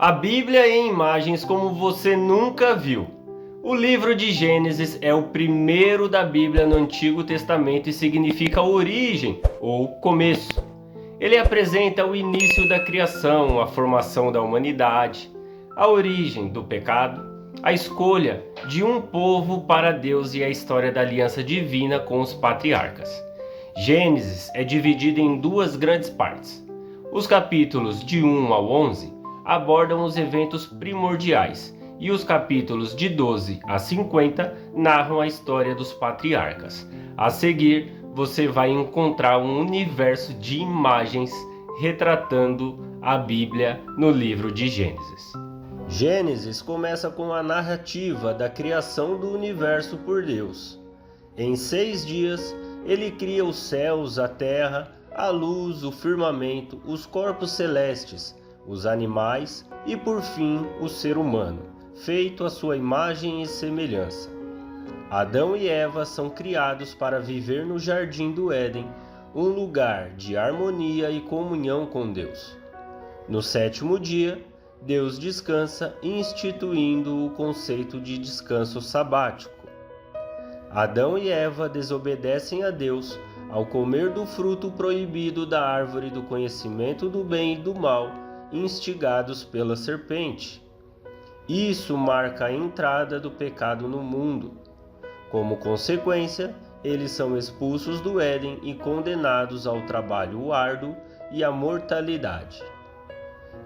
A Bíblia em imagens como você nunca viu. O livro de Gênesis é o primeiro da Bíblia no Antigo Testamento e significa origem ou começo. Ele apresenta o início da criação, a formação da humanidade, a origem do pecado, a escolha de um povo para Deus e a história da aliança divina com os patriarcas. Gênesis é dividido em duas grandes partes. Os capítulos de 1 ao 11 abordam os eventos primordiais e os capítulos de 12 a 50 narram a história dos patriarcas. A seguir, você vai encontrar um universo de imagens retratando a Bíblia no livro de Gênesis. Gênesis começa com a narrativa da criação do universo por Deus. Em 6 dias, ele cria os céus, a terra, a luz, o firmamento, os corpos celestes, os animais e, por fim, o ser humano, feito à sua imagem e semelhança. Adão e Eva são criados para viver no jardim do Éden, um lugar de harmonia e comunhão com Deus. No 7º dia, Deus descansa, instituindo o conceito de descanso sabático. Adão e Eva desobedecem a Deus ao comer do fruto proibido da árvore do conhecimento do bem e do mal, instigados pela serpente. Isso marca a entrada do pecado no mundo. Como consequência, eles são expulsos do Éden e condenados ao trabalho árduo e à mortalidade.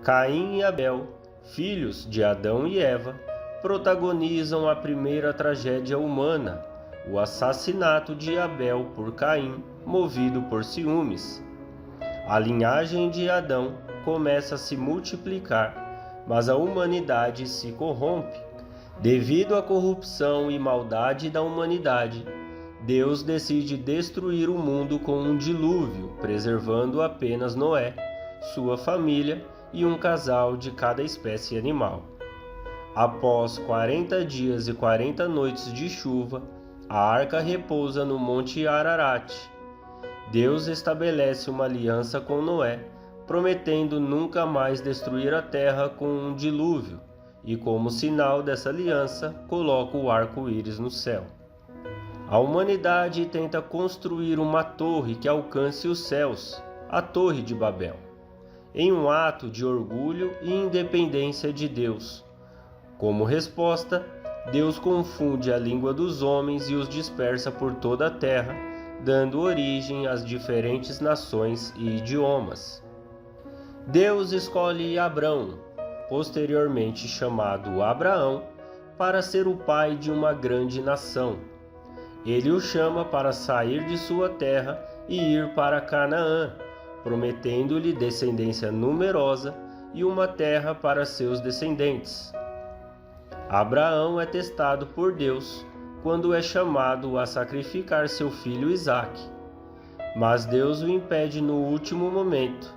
Caim e Abel, filhos de Adão e Eva, protagonizam a primeira tragédia humana, o assassinato de Abel por Caim, movido por ciúmes. A linhagem de Adão começa a se multiplicar, mas a humanidade se corrompe. Devido à corrupção e maldade da humanidade, Deus decide destruir o mundo com um dilúvio, preservando apenas Noé, sua família e um casal de cada espécie animal. Após 40 dias e 40 noites de chuva, a arca repousa no Monte Ararat. Deus estabelece uma aliança com Noé, prometendo nunca mais destruir a terra com um dilúvio, e como sinal dessa aliança, coloca o arco-íris no céu. A humanidade tenta construir uma torre que alcance os céus, a Torre de Babel, em um ato de orgulho e independência de Deus. Como resposta, Deus confunde a língua dos homens e os dispersa por toda a terra, dando origem às diferentes nações e idiomas. Deus escolhe Abrão, posteriormente chamado Abraão, para ser o pai de uma grande nação. Ele o chama para sair de sua terra e ir para Canaã, prometendo-lhe descendência numerosa e uma terra para seus descendentes. Abraão é testado por Deus quando é chamado a sacrificar seu filho Isaque, mas Deus o impede no último momento.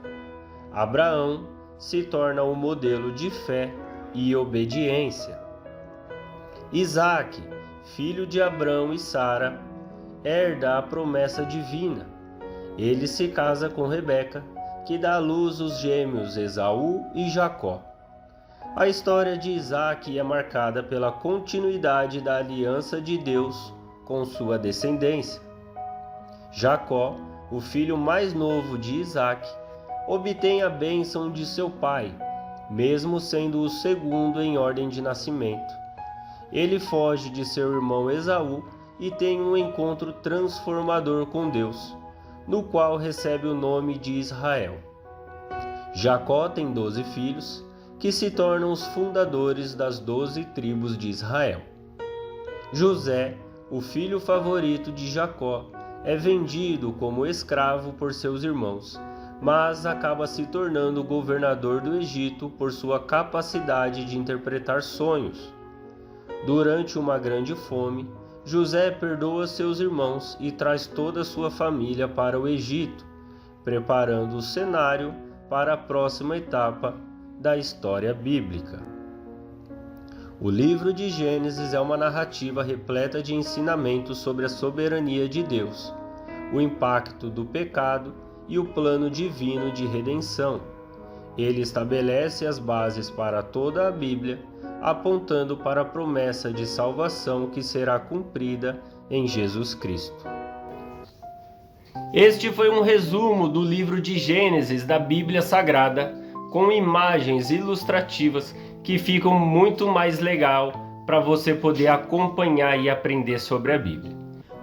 Abraão se torna o modelo de fé e obediência. Isaque, filho de Abrão e Sara, herda a promessa divina. Ele se casa com Rebeca, que dá à luz os gêmeos Esaú e Jacó. A história de Isaque é marcada pela continuidade da aliança de Deus com sua descendência. Jacó, o filho mais novo de Isaque, obtém a bênção de seu pai, mesmo sendo o segundo em ordem de nascimento. Ele foge de seu irmão Esaú e tem um encontro transformador com Deus, no qual recebe o nome de Israel. Jacó tem 12 filhos, que se tornam os fundadores das 12 tribos de Israel. José, o filho favorito de Jacó, é vendido como escravo por seus irmãos, mas acaba se tornando governador do Egito por sua capacidade de interpretar sonhos. Durante uma grande fome, José perdoa seus irmãos e traz toda a sua família para o Egito, preparando o cenário para a próxima etapa da história bíblica. O livro de Gênesis é uma narrativa repleta de ensinamentos sobre a soberania de Deus, o impacto do pecado e o plano divino de redenção. Ele estabelece as bases para toda a Bíblia, apontando para a promessa de salvação que será cumprida em Jesus Cristo. Este foi um resumo do livro de Gênesis da Bíblia Sagrada, com imagens ilustrativas que ficam muito mais legal para você poder acompanhar e aprender sobre a Bíblia.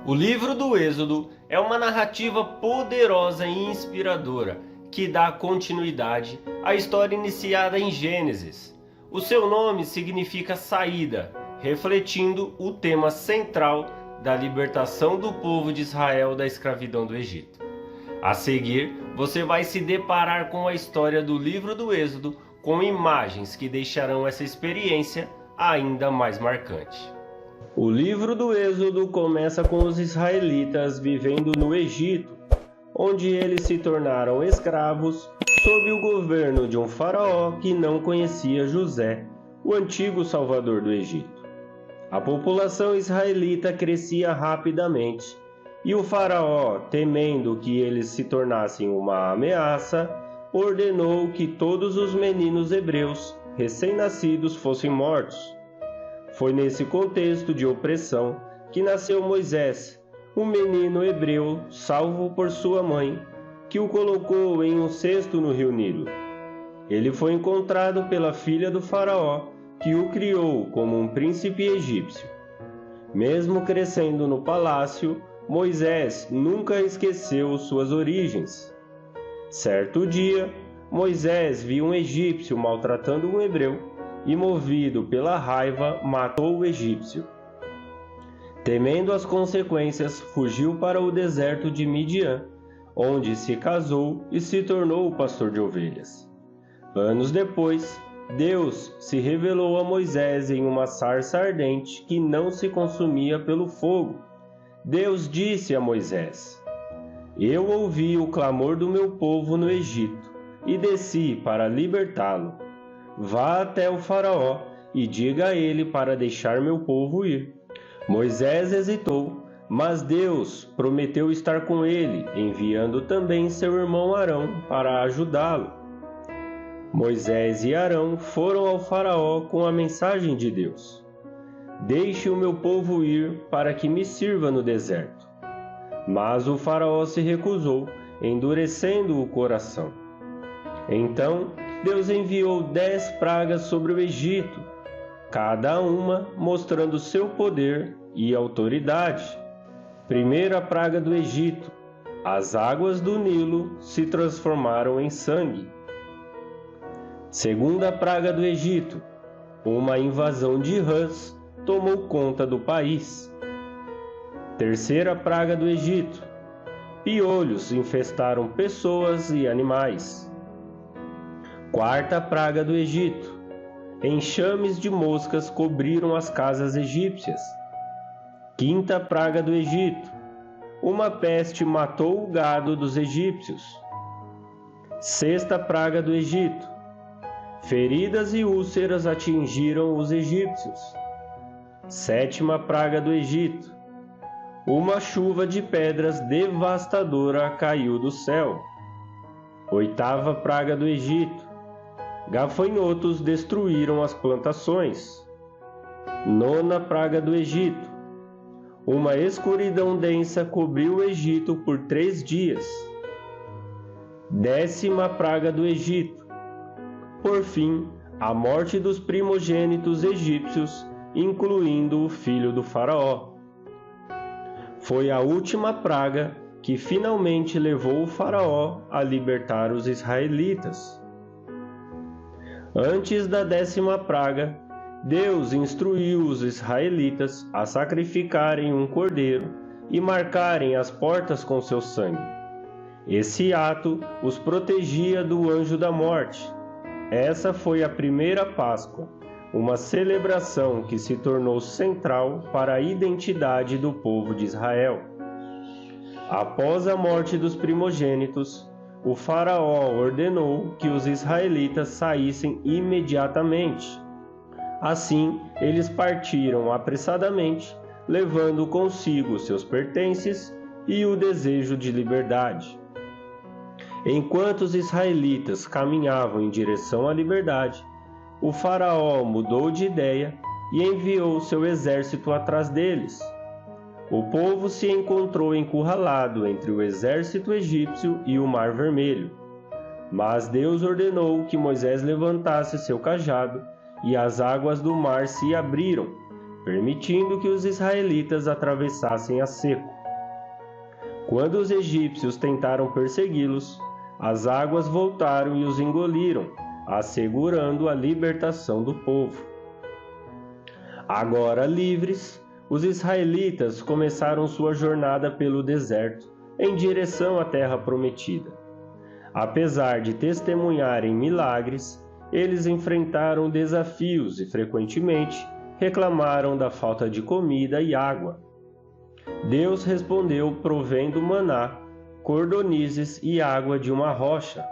O livro do Êxodo é uma narrativa poderosa e inspiradora que dá continuidade à história iniciada em Gênesis. O seu nome significa saída, refletindo o tema central da libertação do povo de Israel da escravidão do Egito. A seguir, você vai se deparar com a história do livro do Êxodo, com imagens que deixarão essa experiência ainda mais marcante. O livro do Êxodo começa com os israelitas vivendo no Egito, onde eles se tornaram escravos sob o governo de um faraó que não conhecia José, o antigo salvador do Egito. A população israelita crescia rapidamente e o faraó, temendo que eles se tornassem uma ameaça, ordenou que todos os meninos hebreus recém-nascidos fossem mortos. Foi nesse contexto de opressão que nasceu Moisés, um menino hebreu salvo por sua mãe, que o colocou em um cesto no rio Nilo. Ele foi encontrado pela filha do faraó, que o criou como um príncipe egípcio. Mesmo crescendo no palácio, Moisés nunca esqueceu suas origens. Certo dia, Moisés viu um egípcio maltratando um hebreu e, movido pela raiva, matou o egípcio. Temendo as consequências, fugiu para o deserto de Midian, onde se casou e se tornou pastor de ovelhas. Anos depois, Deus se revelou a Moisés em uma sarça ardente que não se consumia pelo fogo. Deus disse a Moisés: Eu ouvi o clamor do meu povo no Egito e desci para libertá-lo. Vá até o faraó e diga a ele para deixar meu povo ir. Moisés hesitou, mas Deus prometeu estar com ele, enviando também seu irmão Arão para ajudá-lo. Moisés e Arão foram ao faraó com a mensagem de Deus: Deixe o meu povo ir para que me sirva no deserto. Mas o faraó se recusou, endurecendo o coração. Então Deus enviou 10 pragas sobre o Egito, cada uma mostrando seu poder e autoridade. Primeira praga do Egito: as águas do Nilo se transformaram em sangue. Segunda praga do Egito: uma invasão de rãs tomou conta do país. Terceira praga do Egito: piolhos infestaram pessoas e animais. Quarta praga do Egito: enxames de moscas cobriram as casas egípcias. Quinta praga do Egito: uma peste matou o gado dos egípcios. Sexta praga do Egito: feridas e úlceras atingiram os egípcios. Sétima praga do Egito: uma chuva de pedras devastadora caiu do céu. Oitava praga do Egito: gafanhotos destruíram as plantações. Nona praga do Egito: uma escuridão densa cobriu o Egito por 3 dias. 10ª praga do Egito: por fim, a morte dos primogênitos egípcios, incluindo o filho do faraó. Foi a última praga que finalmente levou o faraó a libertar os israelitas. Antes da 10ª praga, Deus instruiu os israelitas a sacrificarem um cordeiro e marcarem as portas com seu sangue. Esse ato os protegia do anjo da morte. Essa foi a primeira Páscoa, uma celebração que se tornou central para a identidade do povo de Israel. Após a morte dos primogênitos, o faraó ordenou que os israelitas saíssem imediatamente. Assim, eles partiram apressadamente, levando consigo seus pertences e o desejo de liberdade. Enquanto os israelitas caminhavam em direção à liberdade, o faraó mudou de ideia e enviou seu exército atrás deles. O povo se encontrou encurralado entre o exército egípcio e o Mar Vermelho. Mas Deus ordenou que Moisés levantasse seu cajado e as águas do mar se abriram, permitindo que os israelitas atravessassem a seco. Quando os egípcios tentaram persegui-los, as águas voltaram e os engoliram, assegurando a libertação do povo. Agora livres, os israelitas começaram sua jornada pelo deserto, em direção à terra prometida. Apesar de testemunharem milagres, eles enfrentaram desafios e frequentemente reclamaram da falta de comida e água. Deus respondeu provendo maná, cordonizes e água de uma rocha.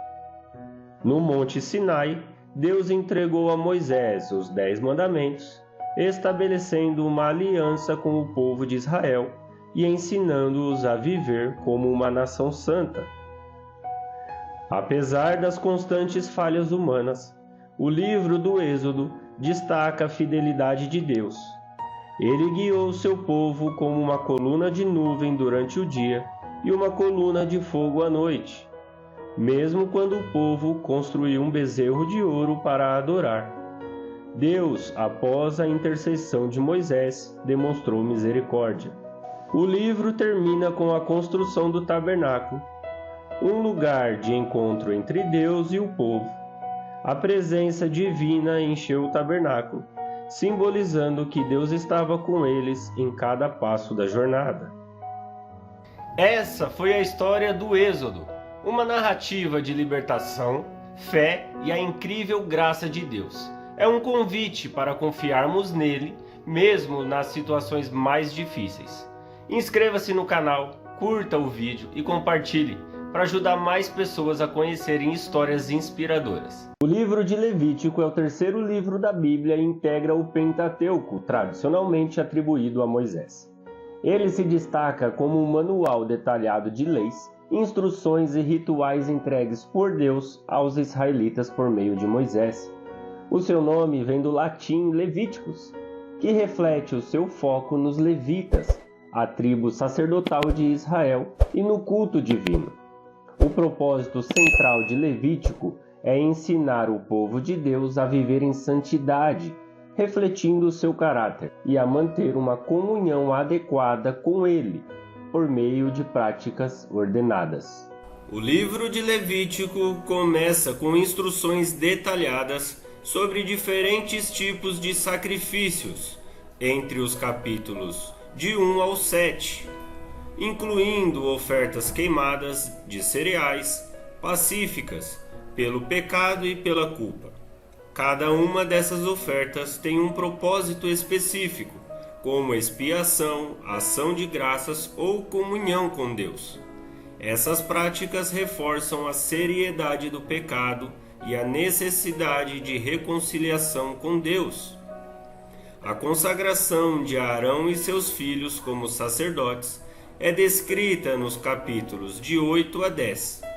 No Monte Sinai, Deus entregou a Moisés os 10 mandamentos, estabelecendo uma aliança com o povo de Israel e ensinando-os a viver como uma nação santa. Apesar das constantes falhas humanas, o livro do Êxodo destaca a fidelidade de Deus. Ele guiou seu povo como uma coluna de nuvem durante o dia e uma coluna de fogo à noite, mesmo quando o povo construiu um bezerro de ouro para adorar. Deus, após a intercessão de Moisés, demonstrou misericórdia. O livro termina com a construção do tabernáculo, um lugar de encontro entre Deus e o povo. A presença divina encheu o tabernáculo, simbolizando que Deus estava com eles em cada passo da jornada. Essa foi a história do Êxodo, uma narrativa de libertação, fé e a incrível graça de Deus. É um convite para confiarmos nele, mesmo nas situações mais difíceis. Inscreva-se no canal, curta o vídeo e compartilhe para ajudar mais pessoas a conhecerem histórias inspiradoras. O livro de Levítico é o terceiro livro da Bíblia e integra o Pentateuco, tradicionalmente atribuído a Moisés. Ele se destaca como um manual detalhado de leis, instruções e rituais entregues por Deus aos israelitas por meio de Moisés. O seu nome vem do latim Levíticos, que reflete o seu foco nos levitas, a tribo sacerdotal de Israel, e no culto divino. O propósito central de Levítico é ensinar o povo de Deus a viver em santidade, refletindo o seu caráter, e a manter uma comunhão adequada com ele, por meio de práticas ordenadas. O livro de Levítico começa com instruções detalhadas sobre diferentes tipos de sacrifícios, entre os capítulos de 1 ao 7, incluindo ofertas queimadas de cereais, pacíficas, pelo pecado e pela culpa. Cada uma dessas ofertas tem um propósito específico, como expiação, ação de graças ou comunhão com Deus. Essas práticas reforçam a seriedade do pecado e a necessidade de reconciliação com Deus. A consagração de Arão e seus filhos como sacerdotes é descrita nos capítulos de 8 a 10.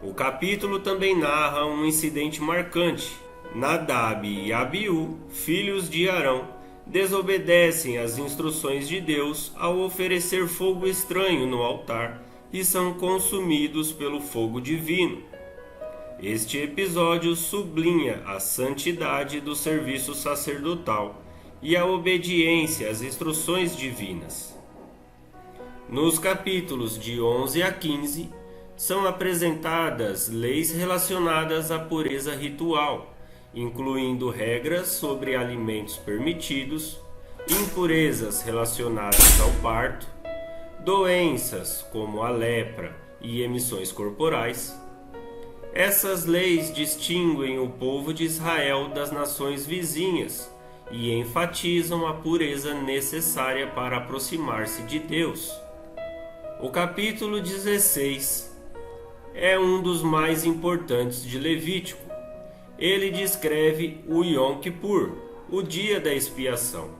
O capítulo também narra um incidente marcante. Nadab e Abiú, filhos de Arão, desobedecem às instruções de Deus ao oferecer fogo estranho no altar e são consumidos pelo fogo divino. Este episódio sublinha a santidade do serviço sacerdotal e a obediência às instruções divinas. Nos capítulos de 11 a 15, são apresentadas leis relacionadas à pureza ritual, incluindo regras sobre alimentos permitidos, impurezas relacionadas ao parto, doenças como a lepra e emissões corporais. Essas leis distinguem o povo de Israel das nações vizinhas e enfatizam a pureza necessária para aproximar-se de Deus. O capítulo 16 é um dos mais importantes de Levítico. Ele descreve o Yom Kippur, o dia da expiação,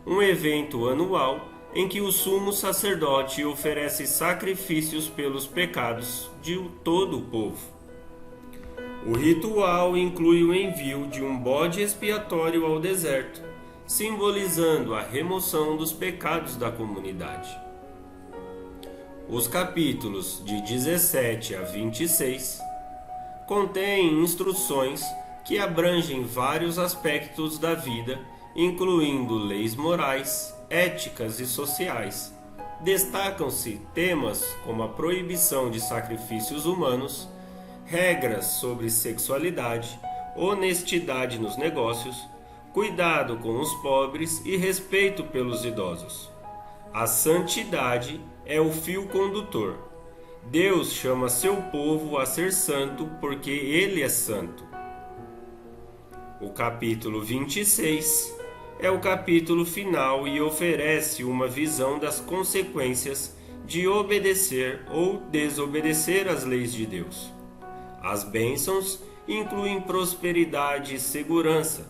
um evento anual em que o sumo sacerdote oferece sacrifícios pelos pecados de todo o povo. O ritual inclui o envio de um bode expiatório ao deserto, simbolizando a remoção dos pecados da comunidade. Os capítulos de 17 a 26 contêm instruções que abrangem vários aspectos da vida, incluindo leis morais, éticas e sociais. Destacam-se temas como a proibição de sacrifícios humanos, regras sobre sexualidade, honestidade nos negócios, cuidado com os pobres e respeito pelos idosos. A santidade é o fio condutor. Deus chama seu povo a ser santo porque Ele é santo. O capítulo 26 é o capítulo final e oferece uma visão das consequências de obedecer ou desobedecer às leis de Deus. As bênçãos incluem prosperidade e segurança,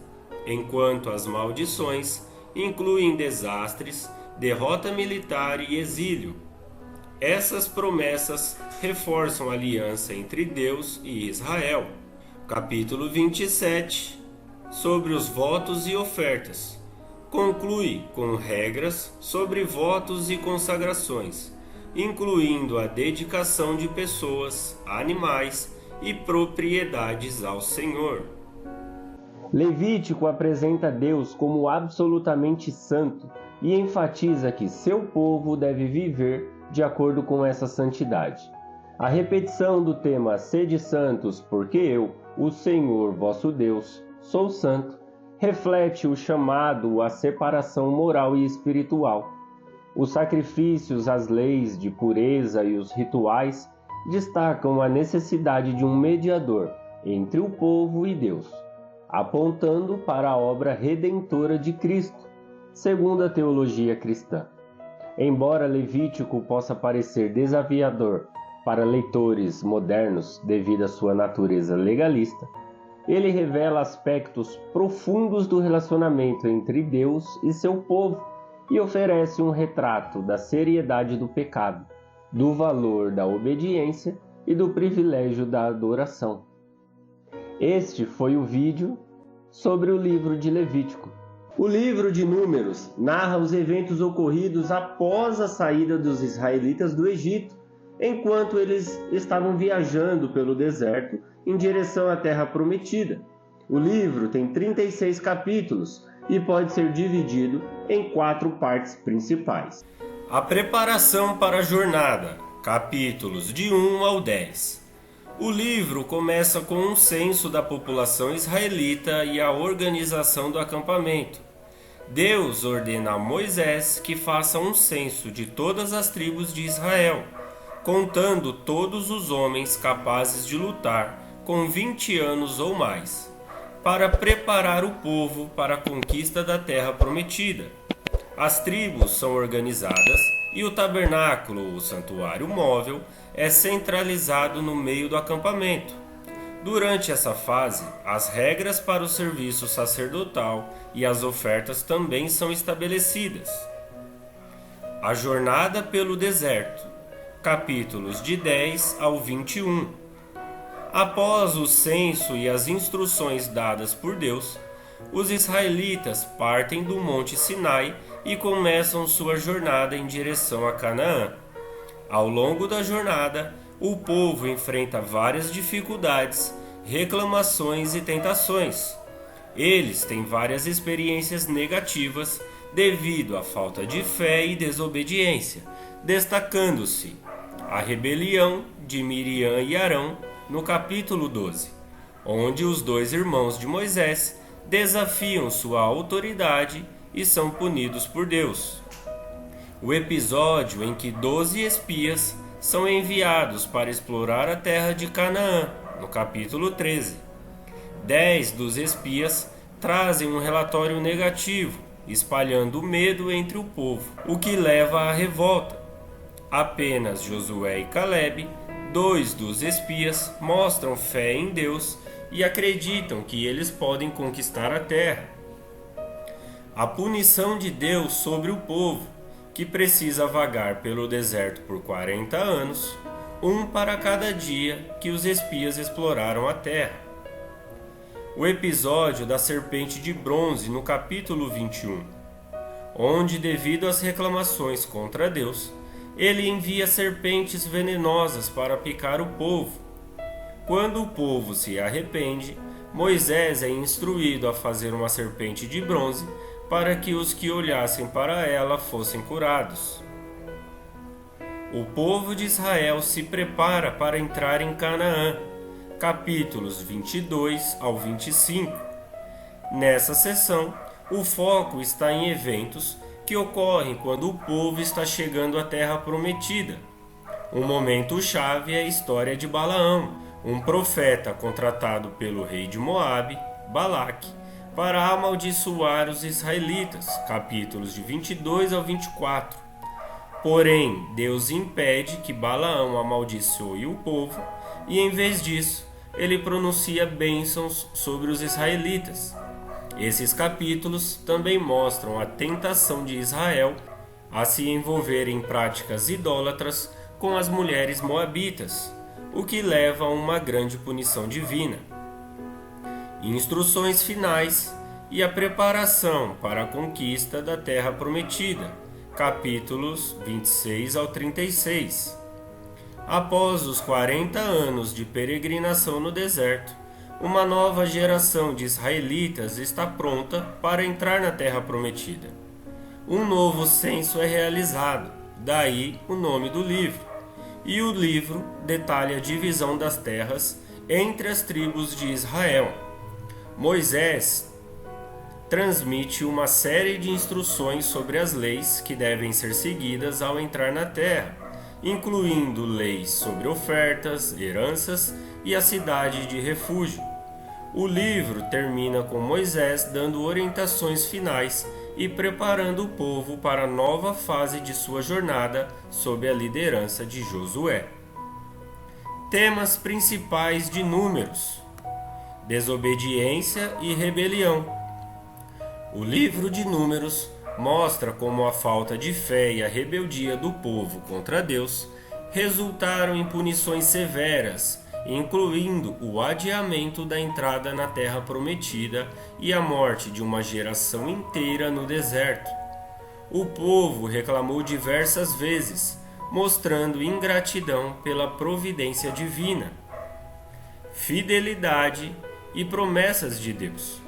enquanto as maldições incluem desastres, derrota militar e exílio. Essas promessas reforçam a aliança entre Deus e Israel. Capítulo 27, sobre os votos e ofertas, conclui com regras sobre votos e consagrações, incluindo a dedicação de pessoas, animais e propriedades ao Senhor. Levítico apresenta Deus como absolutamente santo e enfatiza que seu povo deve viver de acordo com essa santidade. A repetição do tema "Sede santos, porque eu, o Senhor vosso Deus, sou santo", reflete o chamado à separação moral e espiritual. Os sacrifícios, as leis de pureza e os rituais destacam a necessidade de um mediador entre o povo e Deus, apontando para a obra redentora de Cristo, segundo a teologia cristã. Embora Levítico possa parecer desafiador para leitores modernos devido à sua natureza legalista, ele revela aspectos profundos do relacionamento entre Deus e seu povo e oferece um retrato da seriedade do pecado, do valor da obediência e do privilégio da adoração. Este foi o vídeo sobre o livro de Levítico. O livro de Números narra os eventos ocorridos após a saída dos israelitas do Egito, enquanto eles estavam viajando pelo deserto em direção à Terra Prometida. O livro tem 36 capítulos e pode ser dividido em 4 partes principais. A preparação para a jornada, capítulos de 1 ao 10. O livro começa com um censo da população israelita e a organização do acampamento. Deus ordena a Moisés que faça um censo de todas as tribos de Israel, contando todos os homens capazes de lutar com 20 anos ou mais, para preparar o povo para a conquista da terra prometida. As tribos são organizadas e o tabernáculo, o santuário móvel, é centralizado no meio do acampamento. Durante essa fase, as regras para o serviço sacerdotal e as ofertas também são estabelecidas. A jornada pelo deserto, capítulos de 10 ao 21. Após o censo e as instruções dadas por Deus, os israelitas partem do Monte Sinai e começam sua jornada em direção a Canaã. Ao longo da jornada, o povo enfrenta várias dificuldades, reclamações e tentações. Eles têm várias experiências negativas devido à falta de fé e desobediência, destacando-se a rebelião de Miriam e Arão no capítulo 12, onde os 2 irmãos de Moisés desafiam sua autoridade e são punidos por Deus. O episódio em que 12 espias são enviados para explorar a terra de Canaã, no capítulo 13. 10 dos espias trazem um relatório negativo, espalhando medo entre o povo, o que leva à revolta. Apenas Josué e Calebe, 2 dos espias, mostram fé em Deus e acreditam que eles podem conquistar a terra. A punição de Deus sobre o povo que precisa vagar pelo deserto por 40 anos, um para cada dia que os espias exploraram a terra. O episódio da serpente de bronze no capítulo 21, onde, devido às reclamações contra Deus, ele envia serpentes venenosas para picar o povo. Quando o povo se arrepende, Moisés é instruído a fazer uma serpente de bronze para que os que olhassem para ela fossem curados. O povo de Israel se prepara para entrar em Canaã, capítulos 22 ao 25. Nessa sessão, o foco está em eventos que ocorrem quando o povo está chegando à Terra Prometida. Um momento-chave é a história de Balaão, um profeta contratado pelo rei de Moabe, Balaque, para amaldiçoar os israelitas, capítulos de 22 ao 24. Porém, Deus impede que Balaão amaldiçoe o povo e, em vez disso, ele pronuncia bênçãos sobre os israelitas. Esses capítulos também mostram a tentação de Israel a se envolver em práticas idólatras com as mulheres moabitas, o que leva a uma grande punição divina. Instruções finais e a preparação para a conquista da Terra Prometida, capítulos 26 ao 36. Após os 40 anos de peregrinação no deserto, uma nova geração de israelitas está pronta para entrar na Terra Prometida. Um novo censo é realizado, daí o nome do livro. E o livro detalha a divisão das terras entre as tribos de Israel. Moisés transmite uma série de instruções sobre as leis que devem ser seguidas ao entrar na terra, incluindo leis sobre ofertas, heranças e a cidade de refúgio. O livro termina com Moisés dando orientações finais e preparando o povo para a nova fase de sua jornada sob a liderança de Josué. Temas principais de Números: desobediência e rebelião. O livro de Números mostra como a falta de fé e a rebeldia do povo contra Deus resultaram em punições severas, incluindo o adiamento da entrada na Terra Prometida e a morte de uma geração inteira no deserto. O povo reclamou diversas vezes, mostrando ingratidão pela providência divina, fidelidade e promessas de Deus.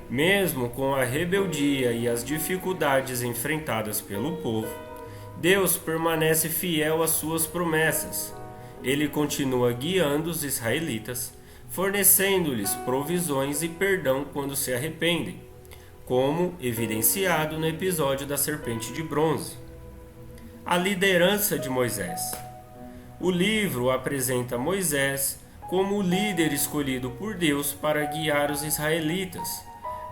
Mesmo com a rebeldia e as dificuldades enfrentadas pelo povo, Deus permanece fiel às suas promessas. Ele continua guiando os israelitas, fornecendo-lhes provisões e perdão quando se arrependem, como evidenciado no episódio da serpente de bronze. A liderança de Moisés. O livro apresenta Moisés como o líder escolhido por Deus para guiar os israelitas,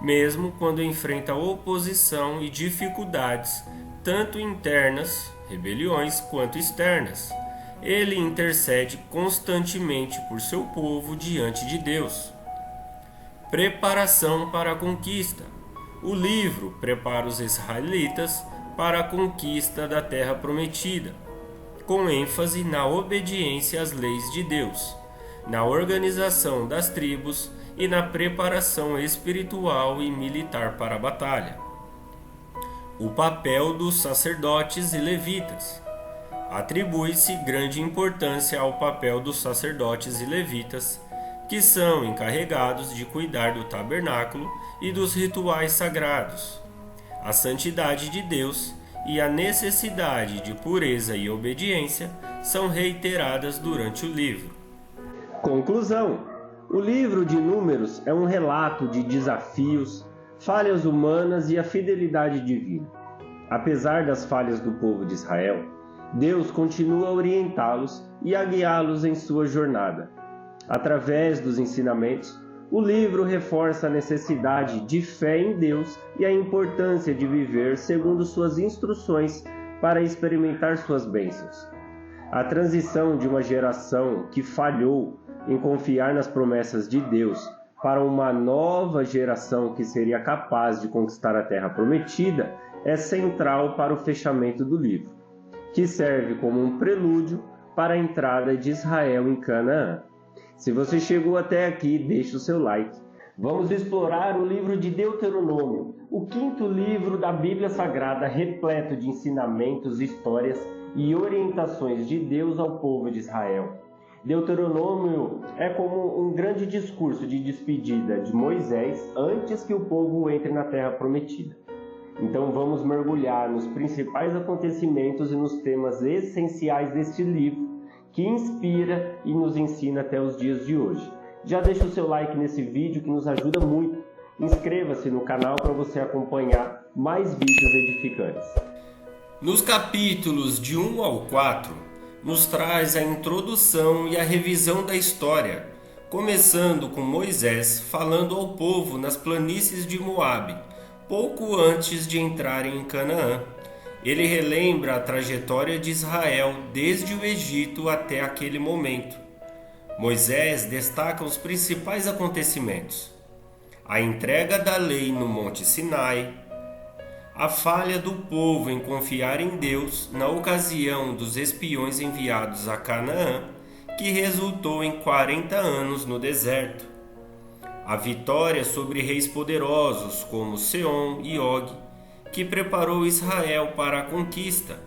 mesmo quando enfrenta oposição e dificuldades, tanto internas, rebeliões, quanto externas. Ele intercede constantemente por seu povo diante de Deus. Preparação para a conquista. O livro prepara os israelitas para a conquista da Terra Prometida, com ênfase na obediência às leis de Deus, na organização das tribos e na preparação espiritual e militar para a batalha. O papel dos sacerdotes e levitas. Atribui-se grande importância ao papel dos sacerdotes e levitas, que são encarregados de cuidar do tabernáculo e dos rituais sagrados. A santidade de Deus e a necessidade de pureza e obediência são reiteradas durante o livro. Conclusão: o livro de Números é um relato de desafios, falhas humanas e a fidelidade divina. Apesar das falhas do povo de Israel, Deus continua a orientá-los e a guiá-los em sua jornada. Através dos ensinamentos, o livro reforça a necessidade de fé em Deus e a importância de viver segundo suas instruções para experimentar suas bênçãos. A transição de uma geração que falhou em confiar nas promessas de Deus para uma nova geração que seria capaz de conquistar a Terra Prometida é central para o fechamento do livro, que serve como um prelúdio para a entrada de Israel em Canaã. Se você chegou até aqui, deixe o seu like. Vamos explorar o livro de Deuteronômio, o quinto livro da Bíblia Sagrada, repleto de ensinamentos, histórias e orientações de Deus ao povo de Israel. Deuteronômio é como um grande discurso de despedida de Moisés antes que o povo entre na Terra Prometida. Então vamos mergulhar nos principais acontecimentos e nos temas essenciais deste livro, que inspira e nos ensina até os dias de hoje. Já deixa o seu like nesse vídeo que nos ajuda muito. Inscreva-se no canal para você acompanhar mais vídeos edificantes. Nos capítulos de 1 ao 4, nos traz a introdução e a revisão da história, começando com Moisés falando ao povo nas planícies de Moabe, pouco antes de entrarem em Canaã. Ele relembra a trajetória de Israel desde o Egito até aquele momento. Moisés destaca os principais acontecimentos: a entrega da lei no Monte Sinai, a falha do povo em confiar em Deus na ocasião dos espiões enviados a Canaã, que resultou em 40 anos no deserto, a vitória sobre reis poderosos como Seom e Og, que preparou Israel para a conquista.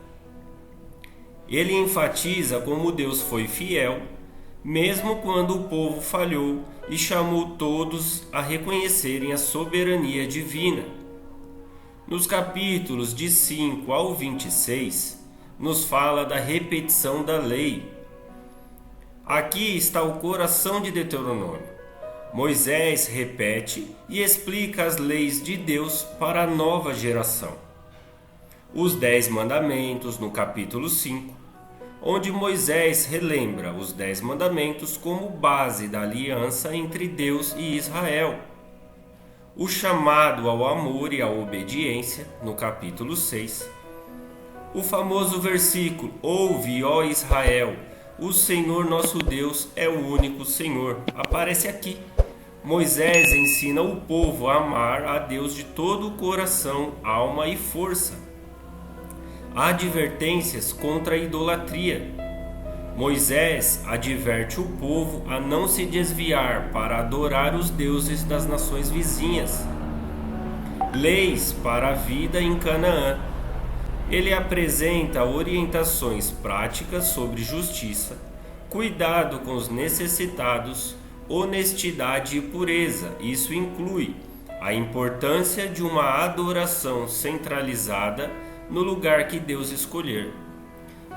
Ele enfatiza como Deus foi fiel, mesmo quando o povo falhou, e chamou todos a reconhecerem a soberania divina. Nos capítulos de 5 ao 26, nos fala da repetição da lei. Aqui está o coração de Deuteronômio. Moisés repete e explica as leis de Deus para a nova geração. Os 10 mandamentos no capítulo 5, onde Moisés relembra os 10 mandamentos como base da aliança entre Deus e Israel. O chamado ao amor e à obediência, no capítulo 6. O famoso versículo: Ouve, ó Israel, o Senhor nosso Deus é o único Senhor, aparece aqui. Moisés ensina o povo a amar a Deus de todo o coração, alma e força. Advertências contra a idolatria. Moisés adverte o povo a não se desviar para adorar os deuses das nações vizinhas. Leis para a vida em Canaã. Ele apresenta orientações práticas sobre justiça, cuidado com os necessitados, honestidade e pureza. Isso inclui a importância de uma adoração centralizada no lugar que Deus escolher.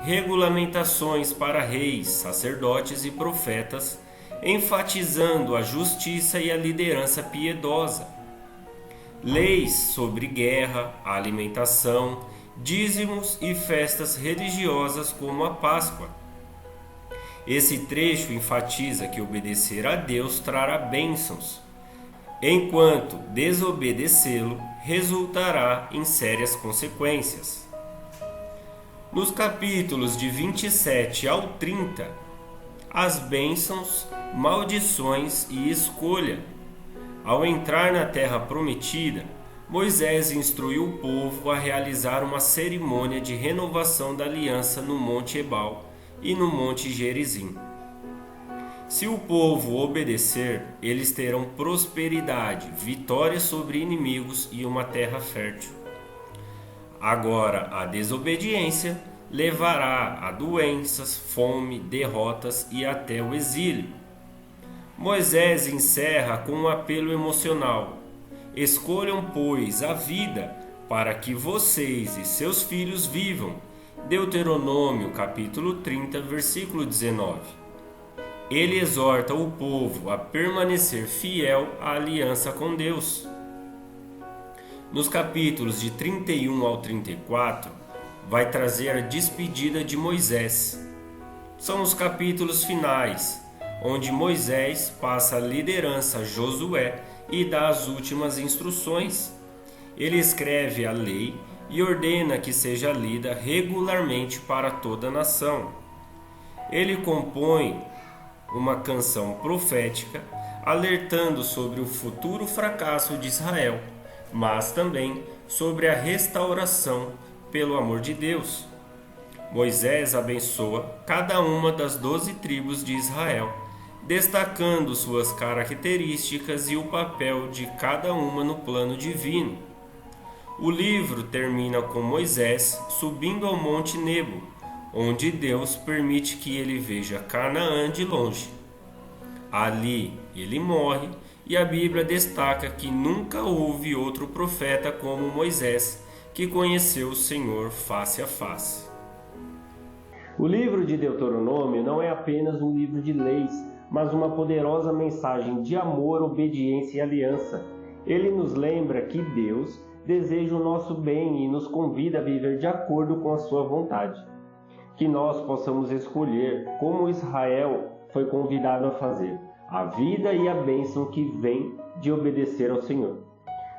Regulamentações para reis, sacerdotes e profetas, enfatizando a justiça e a liderança piedosa. Leis sobre guerra, alimentação, dízimos e festas religiosas como a Páscoa. Esse trecho enfatiza que obedecer a Deus trará bênçãos, enquanto desobedecê-lo resultará em sérias consequências. Nos capítulos de 27 ao 30, as bênçãos, maldições e escolha. Ao entrar na Terra Prometida, Moisés instruiu o povo a realizar uma cerimônia de renovação da aliança no Monte Ebal e no Monte Gerizim. Se o povo obedecer, eles terão prosperidade, vitória sobre inimigos e uma terra fértil. Agora, a desobediência levará a doenças, fome, derrotas e até o exílio. Moisés encerra com um apelo emocional: escolham, pois, a vida para que vocês e seus filhos vivam. Deuteronômio capítulo 30, versículo 19. Ele exorta o povo a permanecer fiel à aliança com Deus. Nos capítulos de 31 ao 34, vai trazer a despedida de Moisés. São os capítulos finais, onde Moisés passa a liderança a Josué e dá as últimas instruções. Ele escreve a lei e ordena que seja lida regularmente para toda a nação. Ele compõe uma canção profética, alertando sobre o futuro fracasso de Israel, mas também sobre a restauração pelo amor de Deus. Moisés abençoa cada uma das 12 tribos de Israel, destacando suas características e o papel de cada uma no plano divino. O livro termina com Moisés subindo ao Monte Nebo, onde Deus permite que ele veja Canaã de longe. Ali ele morre e a Bíblia destaca que nunca houve outro profeta como Moisés, que conheceu o Senhor face a face. O livro de Deuteronômio não é apenas um livro de leis, mas uma poderosa mensagem de amor, obediência e aliança. Ele nos lembra que Deus deseja o nosso bem e nos convida a viver de acordo com a sua vontade. Que nós possamos escolher, como Israel foi convidado a fazer, a vida e a bênção que vem de obedecer ao Senhor.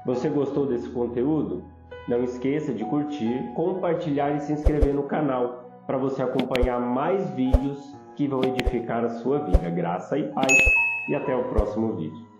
Você gostou desse conteúdo? Não esqueça de curtir, compartilhar e se inscrever no canal para você acompanhar mais vídeos que vão edificar a sua vida. Graça e paz, e até o próximo vídeo.